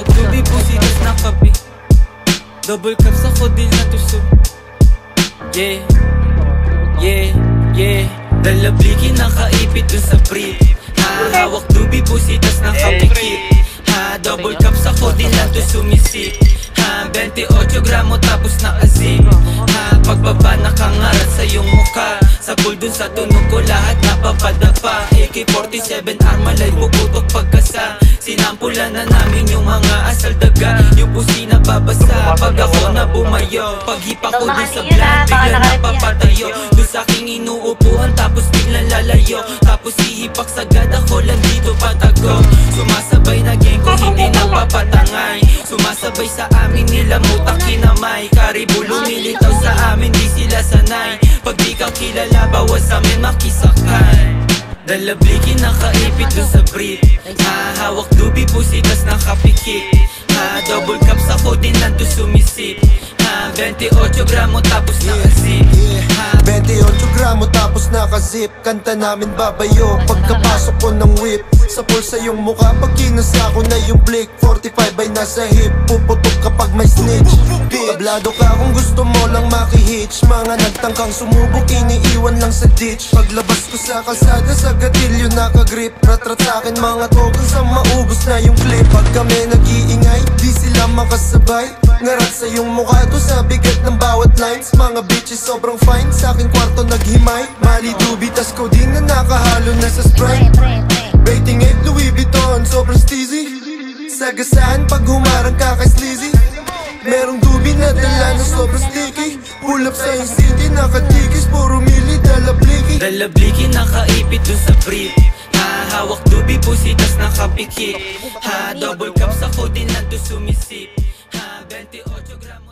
hawak tubi, pusitas na kape. Double cups ako din na tuso. Yeah, yeah, yeah. Dalabliki nakaipit dun sa brief. Hawak tubi, pusitas na kapikit. Double cups ako din na to sumisip. 28 gramo tapos nakazip. Pagbaba nakangarat sa iyong mukha. Sa pool dun sa tunog ko lahat napapadapa. AK-47 armalay puputok pagkasa. Sinampulan na namin yung mga asal daga. Yung pusi na babasa pag ako na bumayo. Paghipa ko dun sa blank bigla napapatayo. Dun sa aking inuupuan tapos biglang lalayo. Tapos hihipak sagad ako lang dito patago. Sumasabay na gang ko hindi napapatangay. Sumasabay sa amin nila mutak kinamay. Karibu lumilitaw sa amin di sila sanay. Pag di ka kilala bawas amin makisakay. Dalabliki nakaipit dun sa brief. Hawak dubi pusitas nakapikit. Double cups ako din nandun sumisip. 28 gramo tapos nakazip. 28 gramo tapos nakazip. Kanta namin babayo pagkapasok ko ng whip. Sa pulsa yung mukha pag kinasa ko na yung blick. 45 ay nasa hip, puputok kapag may snitch. Tablado ka kung gusto mo lang makihitch. Mga nagtangkang sumubok iniiwan lang sa ditch. Paglabas ko sa kalsada sa gatilyo nakagrip. Rat-rat sa'kin mga token sa maubos na yung clip. Pag kami nag-iingay, di sila makasabay. Ngarat sa yung mukha to sa bigat ng bawat lines. Mga bitches sobrang fine, sa aking kwarto naghimay. Mali dubi tas codeine na nakahalo na sa Sprite. Baiting it Louis Vuitton, sobrang steezy. Sagasaan pag humarang ka kay sleazy. Merong dubi na dala na sobrang sticky. Pull up sa yung city, nakatikis, puro mili, dalabliki. Dalabliki nakaipit dun sa brief. Hawak dubi, pusitas nakapikit. Double cups ako din nandun sumisip. 28 gramo